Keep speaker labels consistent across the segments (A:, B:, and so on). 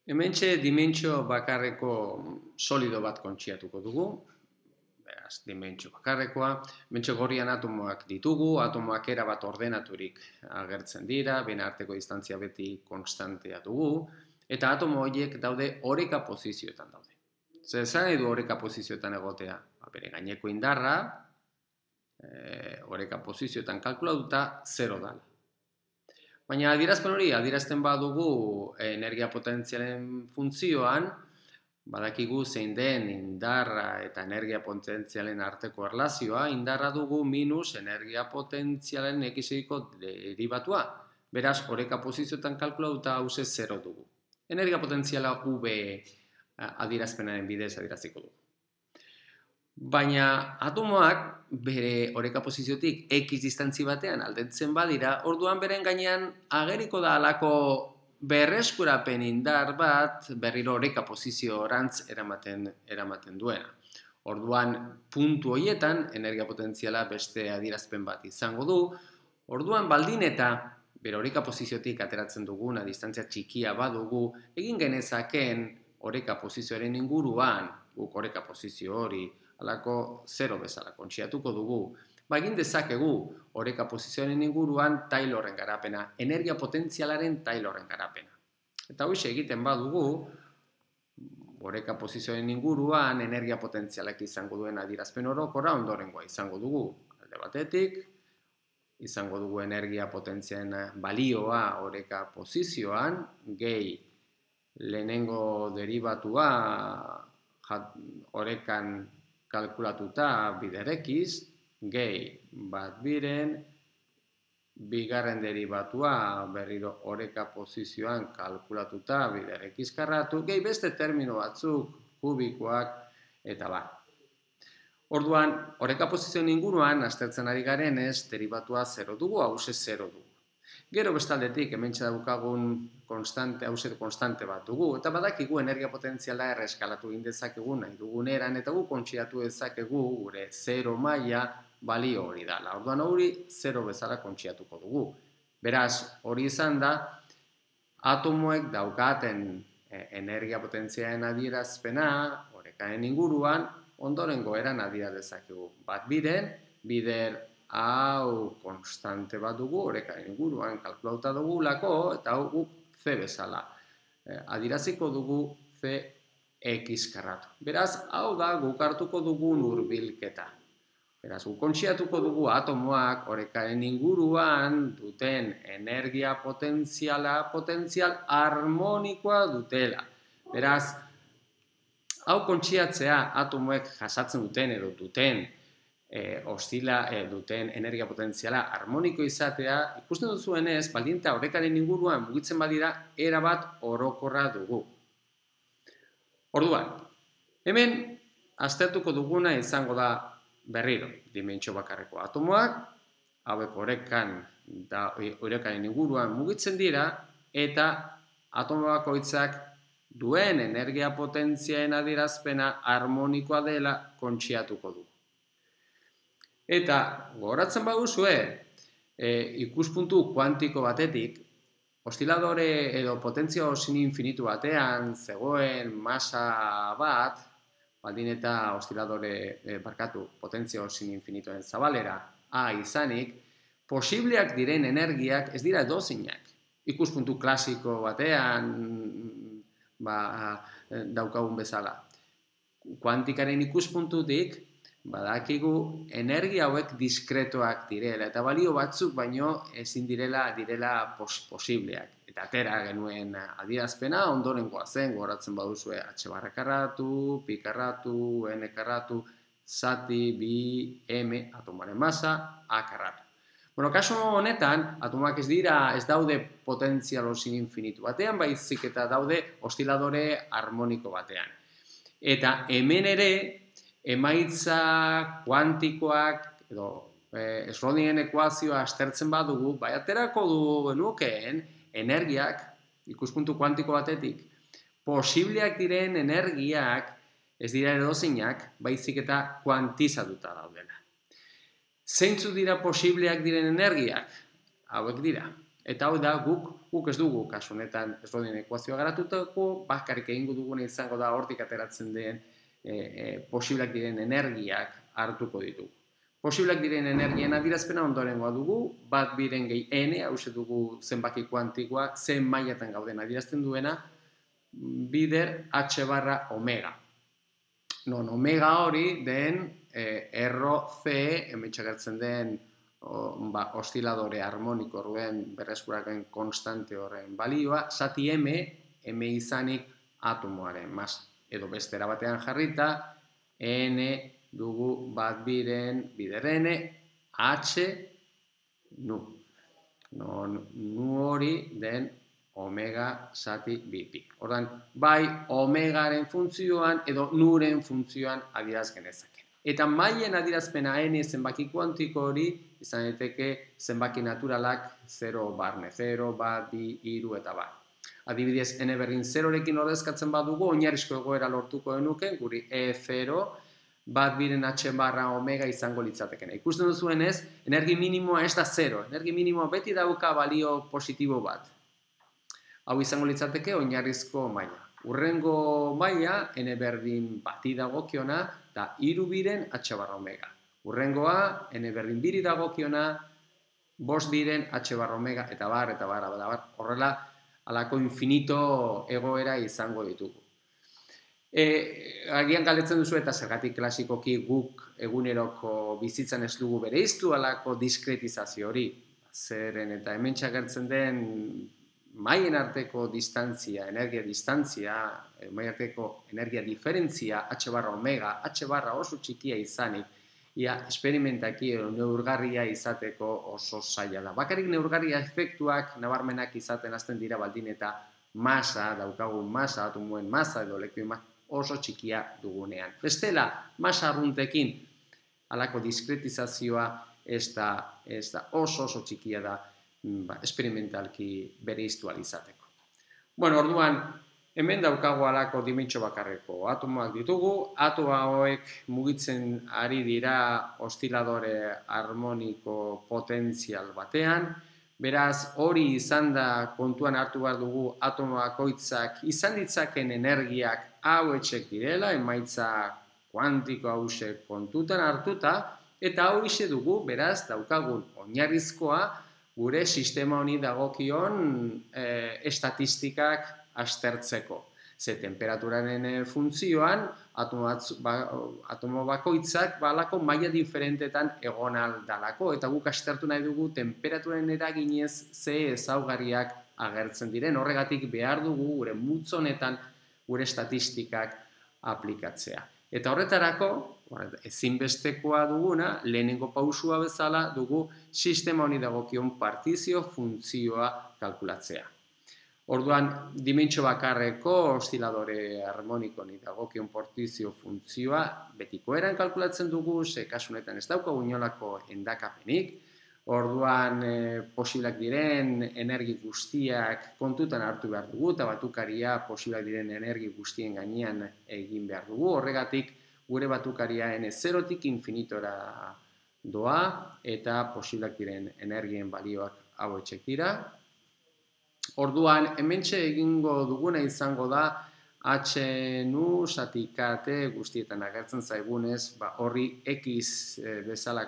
A: Hementxe dimentsio bakarreko solido bat kontziatuko dugu, beraz, dimentsio bakarrekoa. Hementxe gorrian atomoak ditugu, atomoak erabat ordenaturik agertzen dira, bien arteko distantzia beti konstantea dugu, eta atomo horiek daude oreka posizioetan daude. Zer esan nahi du oreka posizioetan egotea? Bere gaineko indarra, oreka posizioetan kalkulatuta, 0 da. Baina adierazpen hori, adierazten badugu energia potentzialen funtzioan, badakigu zein den indarra eta energia potentzialen arteko erlazioa, indarra dugu minus energia potentzialen x-eko derivatua. Beraz, oreka posizioetan kalkulatuta hause 0 dugu. Energia potentziala V adierazpenaren bidez adieraziko dugu. Baina atomoak bere oreka posiziotik x distantzi batean aldentzen badira, orduan beren gainean ageriko da halako berreskurapen indar bat berriro oreka posizio orantz eramaten duena. Orduan puntu horietan energia potentziala beste adierazpen bat izango du, orduan baldin eta bere oreka posiziotik ateratzen duguna distantzia txikia badugu, egin genezakeen oreka posizioaren inguruan, guk oreka posizio hori halako 0 bezala kontziatuko dugu, egin dezakegu oreka posizioaren inguruan Taylorren garapena, energia potentzialaren Taylorren garapena. Eta hoxe egiten badugu, oreka posizioaren inguruan energia potentzialak izango duen adierazpen orokorra ondorengoa izango dugu. Alde batetik, izango dugu energia potentzialen balioa oreka posizioan, gehi lehenengo derivatua orekan kalkulatuta biderekiz, gehi bat biren, bigarren derivatua berriro oreka posizioan kalkulatuta biderekiz karratu, gehi beste termino batzuk, kubikoak, eta bar. Orduan, oreka posizioen inguruan, aztertzen ari garenez, derivatua 0 dugu, hause 0 dugu. Gero bestaldetik, hementxe daukagun hause konstante bat dugu, eta badakigu energia potentziala erreskalatu egin dezakegu nahi dugun eran, eta gu kontziatu dezakegu gure 0 maila balio hori dela. Orduan hori 0 bezala kontziatuko dugu. Beraz, hori izan da, atomoek daukaten energia potentzialen adierazpena, orekaren inguruan, ondorengo eran adiera dezakegu. Bat bider hau konstante bat dugu, orekaren inguruan kalkulauta dugulako, eta hau guk C bezala. Adieraziko dugu Cx karratu. Beraz, hau da guk hartuko dugun hurbilketa. Beraz, guk kontziatuko dugu atomoak orekaren inguruan duten energia potentzial harmonikoa dutela. Beraz, hau kontziatzea atomoek jasatzen duten edo duten duten energia potentziala harmoniko izatea, ikusten duzuenez, baldin eta orekaren inguruan mugitzen badira, erabat orokorra dugu. Orduan, hemen aztertuko duguna izango da berriro, dimentsio bakarreko atomoak, hauek orekaren inguruan mugitzen dira, eta atomo bakoitzak duen energia potentzialen adierazpena harmonikoa dela kontziatuko du. Eta, gogoratzen baduzue, ikuspuntu kuantiko batetik, osziladore edo potentzia osin infinitu batean zegoen masa bat, baldin eta potentzia osin infinituen zabalera A izanik, posibleak diren energiak ez dira edozinak. Ikuspuntu klasiko batean daukagun bezala. Kuantikaren ikuspuntutik, badakigu energia hauek diskretoak direla, eta balio batzuk baino ezin direla posibleak. Eta atera genuen adierazpena, ondorengoa zen, gogoratzen baduzue H barra karratu, pi karratu, n karratu, zati, bi, m, atomaren masa, a karratu. Bueno, kasu honetan, atomoak ez daude potentzial osin infinitu batean, baizik eta daude osziladore harmoniko batean. Eta hemen ere, emaitza kuantikoak edo Schrödingeren ekuazioa aztertzen badugu, aterako genukeen energiak, ikuspuntu kuantiko batetik, posibleak diren energiak ez dira edozinak, baizik eta kuantizatuta daudela. Zeintzuk dira posibleak diren energiak? Hauek dira. Eta hau da guk guk ez dugu, kasu honetan Schrödinger ekuazioa garatutako, bakarrik egingo duguna izango da hortik ateratzen den posibleak diren energiak hartuko ditugu. Posibleak diren energien adierazpena ondorengoa dugu, bat biren gehi n, hauxe dugu zenbaki kuantikoa, zen mailatan gauden adierazten duena, bider h barra omega. Non omega hori den RC, hementxe agertzen den osziladore harmoniko horren berreskurapen konstante horren balioa, zati m izanik atomoaren masa. Edo bestera batean jarrita, n dugu bat biren bider n, h nu. Nu hori den omega zati bipi. Ordan, bai omegaren funtzioan edo nuren funtzioan adieraz genezake. Eta mailen adierazpena n zenbaki kuantiko hori izan daiteke zenbaki naturalak 0 barne, 0, bat, bi, hiru eta bar. Adibidez, n berdin 0rekin ordezkatzen badugu, oinarrizko egoera lortuko genuke, guri E0, bat biren h barra omega izango litzatekena. Ikusten duzuenez, energi minimoa ez da 0. Energi minimoa beti dauka balio positibo bat. Hau izango litzateke oinarrizko maila. Urrengo maila, n berdin bati dagokiona, da 3 biren h barra omega. Urrengoa, n berdin biri dagokiona, 5 biren h barra omega, eta bar. Horrela, alako infinito egoera izango ditugu. Agian galdetzen duzu eta zergatik klasikoki guk eguneroko bizitzan ez dugu bereiztu alako diskretizazio hori. Zeren eta hementxe agertzen den maien arteko distantzia, energia distantzia, maien arteko energia diferentzia, h barra omega, h barra oso txikia izanik, esperimentaki edo neurgarria izateko oso zaila da. Bakarrik neurgarria efektuak nabarmenak izaten hasten dira baldin eta masa, daukagun masa, atomoen masa edo lekuin masa oso txikia dugunean. Bestela, masa arruntekin alako diskretizazioa ez da oso txikia da esperimentalki bereiztu izateko. Bueno, orduan, hemen daukagu alako dimentsio bakarreko atomoak ditugu, atomo hauek mugitzen ari dira osziladore harmoniko potentzial batean, beraz, hori izan da kontuan hartu behar dugu atomo bakoitzak izan ditzaken energiak hauetxek direla, emaitza kuantiko hausek kontutan hartuta, eta hau ise dugu, beraz, daukagun oinarrizkoa gure sistema honi dagokion estatistikak aztertzeko. Ze temperaturaren funtzioan, atomo bakoitzak balako maila diferentetan egon aldalako, eta guk aztertu nahi dugu temperaturen eraginez ze ezaugarriak agertzen diren. Horregatik behar dugu gure multzonetan gure estatistikak aplikatzea. Eta horretarako, ezinbestekoa duguna, lehenengo pausua bezala dugu sistema honi dagokion partizio funtzioa kalkulatzea. Orduan, dimentsio bakarreko osziladore harmonikoni dagokion partizio funtzioa betiko eran kalkulatzen dugu, ze kasu honetan ez daukagu inolako endakapenik. Orduan, posibleak diren energi guztiak kontutan hartu behar dugu, eta batukaria posibleak diren energi guztien gainean egin behar dugu. Horregatik, gure batukaria n0tik infinitora doa, eta posibleak diren energien balioak hauetxek dira. Orduan, hementxe egingo duguna izango da h nu zati kt guztietan agertzen zaigunez, horri x bezala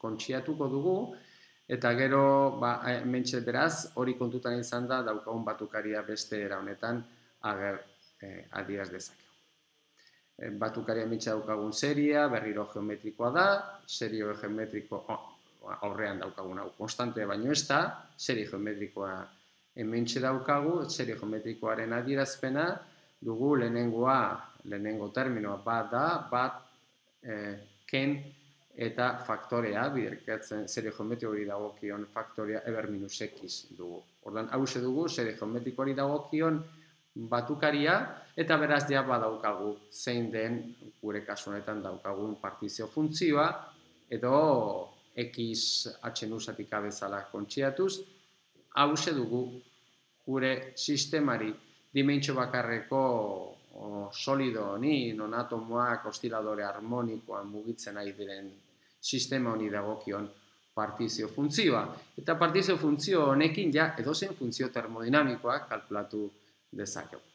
A: kontxiatuko dugu, eta gero, hementxe beraz, hori kontutan izan da, daukagun batukaria beste era honetan adieraz dezakegu. Batukaria hementxe daukagun seria, berriro geometrikoa da, serio geometriko aurrean daukagun hau konstante baino ez da, serie geometrikoa hementxe daukagu, serie geometrikoaren adierazpena dugu lehenengo terminoa bat da, bat ken eta faktorea, biderkatzen serie geometriko hori dagokion faktorea eber minus x dugu. Ordan hause dugu, serie geometriko hori dagokion batukaria, eta beraz ja badaukagu zein den gure kasu honetan daukagun partizio funtzioa, edo x h nu zatik bezala kontxiatuz, hause dugu gure sistemari dimentsio bakarreko solido honi, non atomoak osziladore harmonikoan mugitzen ari diren sistema honi dagokion partizio funtzioa. Eta partizio funtzio honekin ja edozein funtzio termodinamikoak kalkulatu dezakegu.